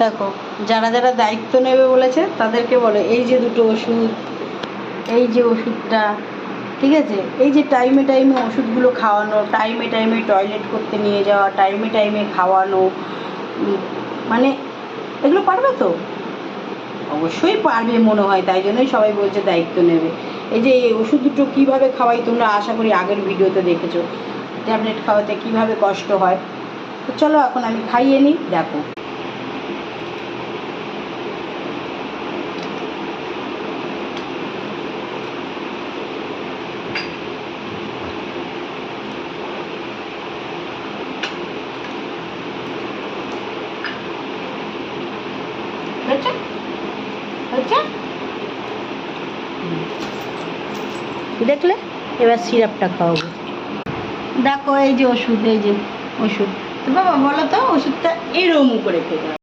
দেখো যারা যারা দায়িত্ব নেবে বলেছে তাদেরকে বলো এই যে দুটো ওষুধ, এই যে ওষুধটা, ঠিক আছে, এই যে টাইমে টাইমে ওষুধগুলো খাওয়ানো, টাইমে টাইমে টয়লেট করতে নিয়ে যাওয়া, টাইমে টাইমে খাওয়ানো, মানে এগুলো পারবে তো? অবশ্যই পারবে মনে হয়, তাই জন্যই সবাই বলছে দায়িত্ব নেবে। এই যে এই ওষুধ দুটো কীভাবে খাওয়াই তোমরা আশা করি আগের ভিডিওতে দেখেছো, ট্যাবলেট খাওয়াতে কীভাবে কষ্ট হয়। তো চলো এখন আমি খাইয়ে নিই, দেখো। দেখলে, এবার সিরাপটা খাওয়াবো। দেখো এই যে ওষুধ, এই যে ওষুধ। তো বাবা বলো তো ওষুধটা এরকম করে খেতে হবে।